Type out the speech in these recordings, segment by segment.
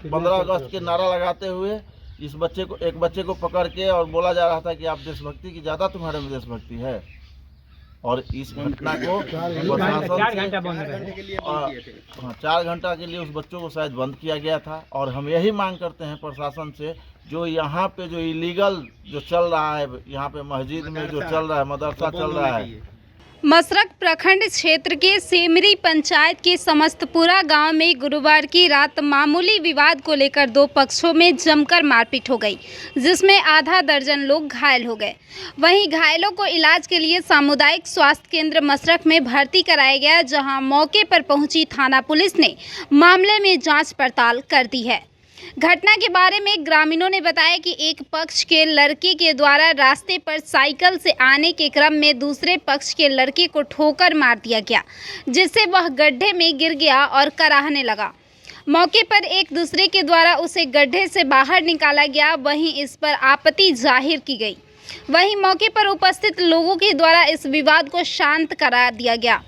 15 अगस्त के नारा लगाते हुए एक बच्चे को पकड़ के और बोला जा रहा था कि आप देशभक्ति की ज़्यादा तुम्हारे में देशभक्ति है। और इस घटना को प्रशासन 4 घंटा के लिए उस बच्चों को शायद बंद किया गया था। और हम यही मांग करते हैं प्रशासन से, जो यहाँ पे जो इलीगल जो चल रहा है, यहाँ पे मस्जिद में जो चल रहा है, मदरसा चल रहा है। मसरक प्रखंड क्षेत्र के सेमरी पंचायत के समस्तपुरा गांव में गुरुवार की रात मामूली विवाद को लेकर 2 पक्षों में जमकर मारपीट हो गई, जिसमें आधा दर्जन लोग घायल हो गए। वहीं घायलों को इलाज के लिए सामुदायिक स्वास्थ्य केंद्र मसरक में भर्ती कराया गया, जहां मौके पर पहुंची थाना पुलिस ने मामले में जांच पड़ताल कर दी है। घटना के बारे में ग्रामीणों ने बताया कि एक पक्ष के लड़के के द्वारा रास्ते पर साइकिल से आने के क्रम में दूसरे पक्ष के लड़के को ठोकर मार दिया गया, जिससे वह गड्ढे में गिर गया और कराहने लगा। मौके पर एक दूसरे के द्वारा उसे गड्ढे से बाहर निकाला गया, वहीं इस पर आपत्ति जाहिर की गई। वहीं मौके पर उपस्थित लोगों के द्वारा इस विवाद को शांत करा दिया गया।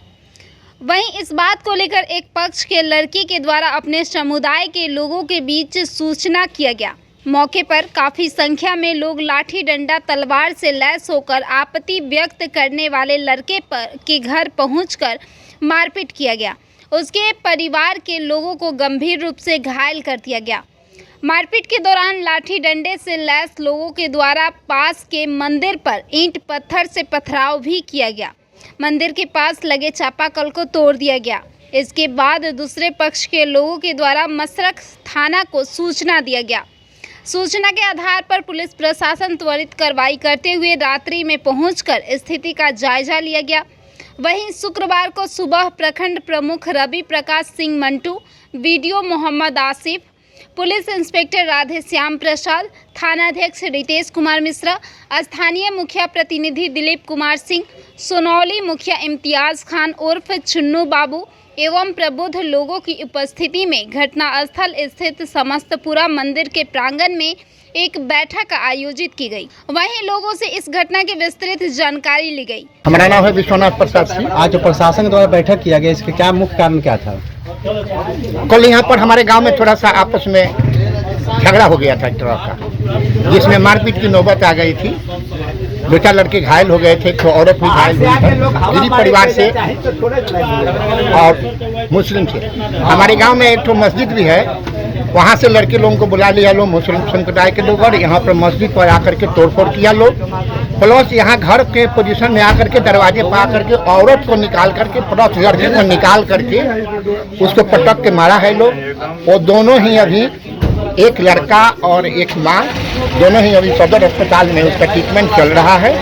वहीं इस बात को लेकर एक पक्ष के लड़के के द्वारा अपने समुदाय के लोगों के बीच सूचना किया गया। मौके पर काफ़ी संख्या में लोग लाठी डंडा तलवार से लैस होकर आपत्ति व्यक्त करने वाले लड़के के घर पहुंचकर मारपीट किया गया। उसके परिवार के लोगों को गंभीर रूप से घायल कर दिया गया। मारपीट के दौरान लाठी डंडे से लैस लोगों के द्वारा पास के मंदिर पर ईंट पत्थर से पथराव भी किया गया। मंदिर के पास लगे चापाकल को तोड़ दिया गया। इसके बाद दूसरे पक्ष के लोगों के द्वारा मसरक थाना को सूचना दिया गया। सूचना के आधार पर पुलिस प्रशासन त्वरित कार्रवाई करते हुए रात्रि में पहुंचकर स्थिति का जायजा लिया गया। वहीं शुक्रवार को सुबह प्रखंड प्रमुख Ravi Prakash Singh Mantu, BDO Mohammad Asif, police inspector Radheshyam Prasad, थानाध्यक्ष रितेश कुमार मिश्रा, स्थानीय मुखिया प्रतिनिधि दिलीप कुमार सिंह, सोनौली मुखिया इम्तियाज खान उर्फ चुन्नू बाबू एवं प्रबुद्ध लोगों की उपस्थिति में घटनास्थल स्थित समस्तपुरा मंदिर के प्रांगण में एक बैठक आयोजित की गई। वहीं लोगों से इस घटना की विस्तृत जानकारी ली गई। हमारा नाम है विश्वनाथ प्रसाद सिंह। आज जो प्रशासन द्वारा बैठक किया गया, इसके क्या मुख्य कारण क्या था? कल यहाँ पर हमारे गांव में थोड़ा सा आपस में झगड़ा हो गया था ट्रक का, जिसमें मारपीट की नौबत आ गई थी। 2-4 लड़के घायल हो गए थे, एक औरत भी घायल हुई है, गरीब परिवार से और मुस्लिम से। हमारे गांव में एक मस्जिद भी है, वहाँ से लड़के लोगों को बुला लिया लोग, मुस्लिम संप्रदाय के लोग, और यहाँ पर मस्जिद पर आकर के तोड़फोड़ किया लोग। प्लस यहाँ घर के पोजीशन में आकर के दरवाजे पर आकर के औरत को निकाल करके, प्लस लड़के को निकाल करके उसको पटक के मारा है लोग। वो दोनों ही अभी, एक लड़का और एक माँ, दोनों ही अभी सदर अस्पताल में उसका ट्रीटमेंट चल रहा है।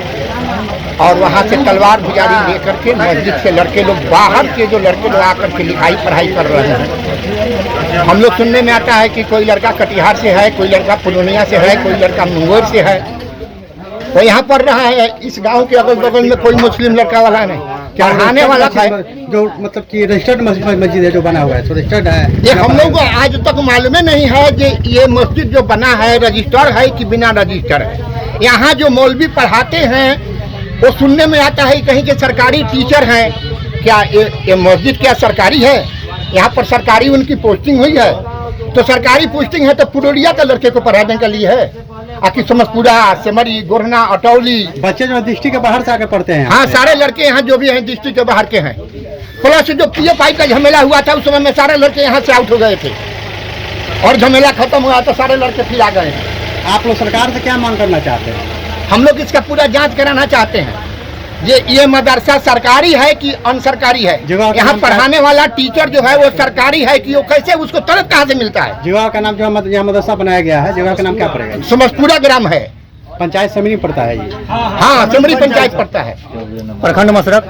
और वहाँ से तलवार भुजारी लेकर के मस्जिद से लड़के लोग, बाहर के जो लड़के लोग आकर के लिखाई पढ़ाई कर रहे हैं। हम लोग सुनने में आता है कि कोई लड़का कटिहार से है, कोई लड़का पूर्णिया से है, कोई लड़का मुंगेर से है, वो यहाँ पढ़ रहा है। इस गांव के अगल बगल में कोई मुस्लिम लड़का वाला नहीं, क्या आने वाला था। जो मतलब कि रजिस्टर्ड मस्जिद है जो बना हुआ है, तो रजिस्टर्ड है। ये हम लोग को आज तक मालूम नहीं है कि ये मस्जिद जो बना है रजिस्टर है कि बिना रजिस्टर है। यहाँ जो मौलवी पढ़ाते हैं वो सुनने में आता है कहीं के सरकारी टीचर हैं। क्या ये मस्जिद क्या सरकारी है? यहाँ पर सरकारी उनकी पोस्टिंग हुई है, तो सरकारी पोस्टिंग है तो पुरुलिया के लड़के को पढ़ाने के लिए है। आखिर समस्तपुरा, सेमरी, गोरना, अटौली, बच्चे जो डिस्ट्रिक्ट के बाहर से आकर पढ़ते हैं। हाँ, सारे लड़के यहाँ जो भी हैं डिस्ट्रिक्ट के बाहर के हैं। प्लस जो PF का झमेला हुआ था उस समय में सारे लड़के यहाँ से आउट हो गए थे, और झमेला खत्म हुआ तो सारे लड़के फिर आ गए हैं। आप लोग सरकार से क्या मांग करना चाहते हैं? हम लोग इसका पूरा जांच कराना चाहते हैं। ये मदरसा सरकारी है कि अनसरकारी है? यहाँ पढ़ाने वाला टीचर जो है वो सरकारी है कि वो कैसे, उसको तलब कहाँ से मिलता है? जगह का नाम जो यहाँ मदरसा बनाया गया है, जगह का नाम क्या पड़ेगा? समस्तपुरा ग्राम है, पंचायत सेमरी पड़ता है ये। हाँ, सेमरी पंचायत पड़ता है, प्रखंड मसरक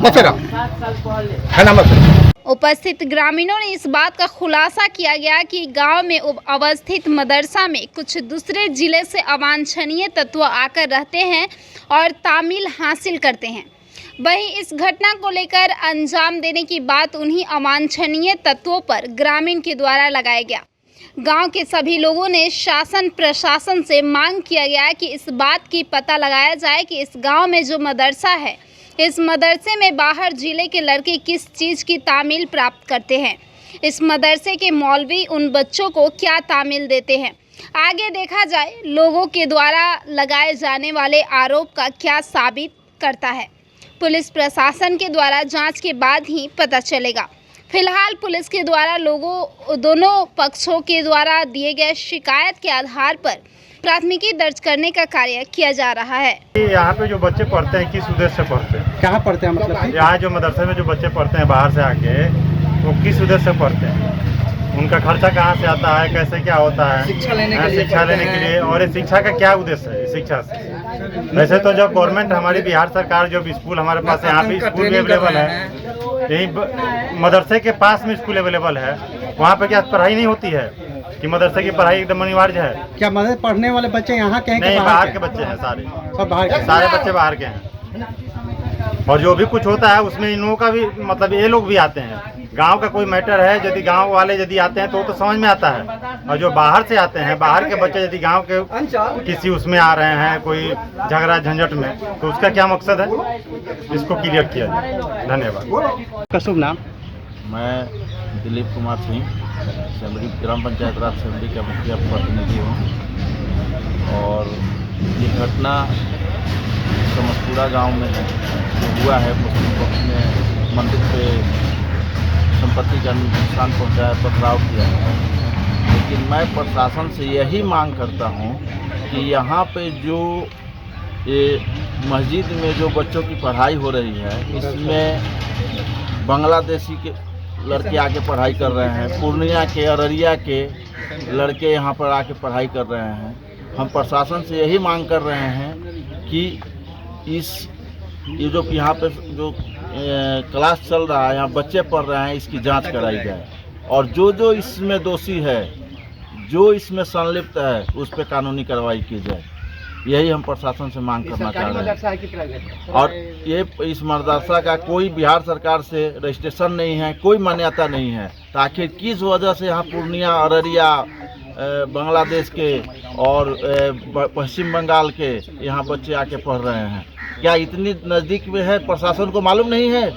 थाना मसरक। उपस्थित ग्रामीणों ने इस बात का खुलासा किया गया कि गांव में अवस्थित मदरसा में कुछ दूसरे जिले से अवांछनीय तत्व आकर रहते हैं और तामील हासिल करते हैं। वहीं इस घटना को लेकर अंजाम देने की बात उन्हीं अवांछनीय तत्वों पर ग्रामीण के द्वारा लगाया गया। गांव के सभी लोगों ने शासन प्रशासन से मांग किया गया कि इस बात की पता लगाया जाए कि इस गांव में जो मदरसा है, इस मदरसे में बाहर जिले के लड़के किस चीज़ की तामील प्राप्त करते हैं। इस मदरसे के मौलवी उन बच्चों को क्या तामील देते हैं, आगे देखा जाए लोगों के द्वारा लगाए जाने वाले आरोप का क्या साबित करता है। पुलिस प्रशासन के द्वारा जांच के बाद ही पता चलेगा। फिलहाल पुलिस के द्वारा दोनों पक्षों के द्वारा दिए गए शिकायत के आधार पर प्राथमिकी दर्ज करने का कार्य किया जा रहा है। यहाँ पे जो बच्चे पढ़ते हैं किस उद्देश्य से पढ़ते हैं? कहाँ पढ़ते हैं मतलब? यहाँ जो मदरसे में जो बच्चे पढ़ते हैं बाहर से आके, वो किस उद्देश्य से पढ़ते हैं? उनका खर्चा कहाँ से आता है, कैसे क्या होता है? शिक्षा लेने के लिए। और ये शिक्षा का क्या उद्देश्य है? शिक्षा से वैसे तो जब गवर्नमेंट हमारी बिहार सरकार जो स्कूल हमारे पास यहाँ पे स्कूल भी अवेलेबल है, यही मदरसे के पास में स्कूल अवेलेबल है, वहाँ पे क्या पढ़ाई नहीं होती है कि मदरसे की पढ़ाई एकदम अनिवार्य है? क्या मदरसे पढ़ने वाले बच्चे यहाँ के हैं? नहीं, बाहर के बच्चे हैं सारे, सब बाहर के? सारे बच्चे बाहर के हैं। और जो भी कुछ होता है उसमें इन लोगों का भी मतलब ये लोग भी आते हैं। गांव का कोई मैटर है, यदि गांव वाले यदि आते हैं तो समझ में आता है, और जो बाहर से आते हैं, बाहर के बच्चे यदि गांव के किसी उसमें आ रहे हैं कोई झगड़ा झंझट में, तो उसका क्या मकसद है, इसको क्लियर किया जाए। धन्यवाद। का शुभ नाम? मैं दिलीप कुमार सिंह, सेमरी ग्राम पंचायत राज सेमरी का मुखिया प्रतिनिधि हूँ। और ये घटना समस्तपुरा गांव में है, जो हुआ है मुस्लिम पक्ष ने मंदिर पे संपत्ति का नुकसान पहुंचाया, पथराव किया है। लेकिन मैं प्रशासन से यही मांग करता हूं कि यहाँ पे जो ये मस्जिद में जो बच्चों की पढ़ाई हो रही है, इसमें बांग्लादेशी के लड़के आके पढ़ाई कर रहे हैं, पूर्णिया के, अररिया के लड़के यहाँ पर आके पढ़ाई कर रहे हैं। हम प्रशासन से यही मांग कर रहे हैं कि ये जो यहाँ पे जो क्लास चल रहा है, यहाँ बच्चे पढ़ रहे हैं, इसकी जांच कराई जाए, और जो इसमें दोषी है, जो इसमें संलिप्त है, उस पर कानूनी कार्रवाई की जाए। यही हम प्रशासन से मांग करना चाह रहे हैं। और ये इस मदरसा का कोई बिहार सरकार से रजिस्ट्रेशन नहीं है, कोई मान्यता नहीं है, तो आखिर किस वजह से यहाँ पूर्णिया, अररिया, बांग्लादेश के और पश्चिम बंगाल के यहाँ बच्चे आके पढ़ रहे हैं? क्या इतनी नज़दीक में है, प्रशासन को मालूम नहीं है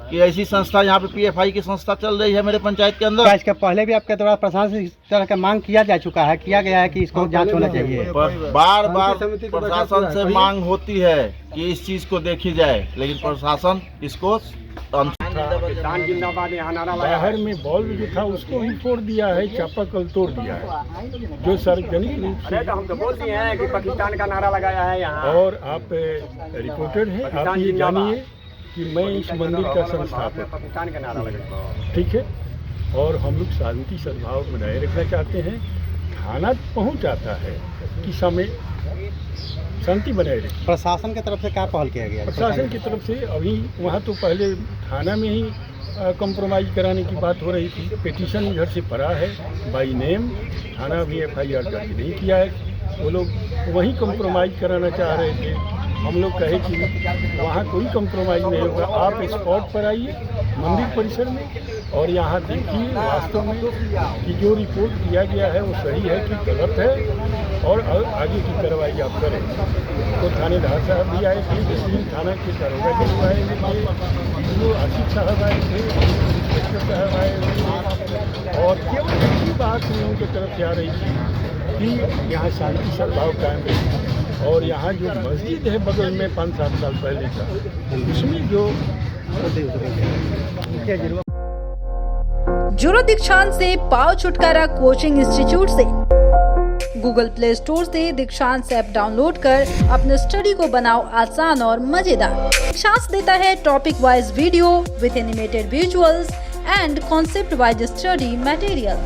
कि ऐसी संस्था यहाँ पे PFI की संस्था चल रही है मेरे पंचायत के अंदर? क्या इसके पहले भी आपके द्वारा प्रशासन से इस तरह का मांग किया जा चुका है, किया गया है कि इसको जांच होना चाहिए? बार बार प्रशासन से मांग होती है कि इस चीज़ को देखी जाए, लेकिन प्रशासन इसको बाहर में बल्ब जो था उसको ही फोड़ दिया है, चापाकल तोड़ दिया है, जो सार्वजनिक रूप से। हम तो बोलते हैं कि पाकिस्तान का नारा लगाया है यहाँ। और आप रिपोर्टर हैं, आप ये जानिए कि मैं इस मंदिर का संस्थापक पाकिस्तान का नारा लगाया, ठीक है। और हम लोग शांति सद्भाव बनाए रखना चाहते हैं। थाना पहुँच आता है कि समय शांति बनाए रखें। प्रशासन की तरफ से क्या पहल किया गया? प्रशासन की तरफ से अभी वहाँ तो पहले थाना में ही कंप्रोमाइज़ कराने की बात हो रही थी। पिटीशन इधर से पड़ा है बाई नेम, थाना भी FIR दर्ज नहीं किया है। वो लोग वहीं कंप्रोमाइज़ कराना चाह रहे थे। हम लोग कहे कि वहाँ कोई कंप्रोमाइज़ नहीं होगा, आप स्पॉट पर आइए मंदिर परिसर में और यहाँ देखिए वास्तव में कि जो रिपोर्ट दिया गया है वो सही है कि गलत है, और आगे की कार्रवाई आप करें। तो थानेदार साहब भी आए थे, जैसे थाना के दरोगा जी आए थे, जो आशिक साहब आए थे, इंस्पेक्टर साहब आए थे, और केवल एक ही बात उनकी तरफ से आ रही थी कि यहाँ शांति सद्भाव कायम रहे। और यहाँ जो मस्जिद है बगल में 5-7 साल पहले का, उसमें जो जुड़ो दीक्षांत से पाओ छुटकारा कोचिंग इंस्टीट्यूट से। गूगल प्ले स्टोर से दीक्षांत ऐप डाउनलोड कर अपने स्टडी को बनाओ आसान और मजेदार। दीक्षांत देता है topic wise video with animated visuals and concept wise study material.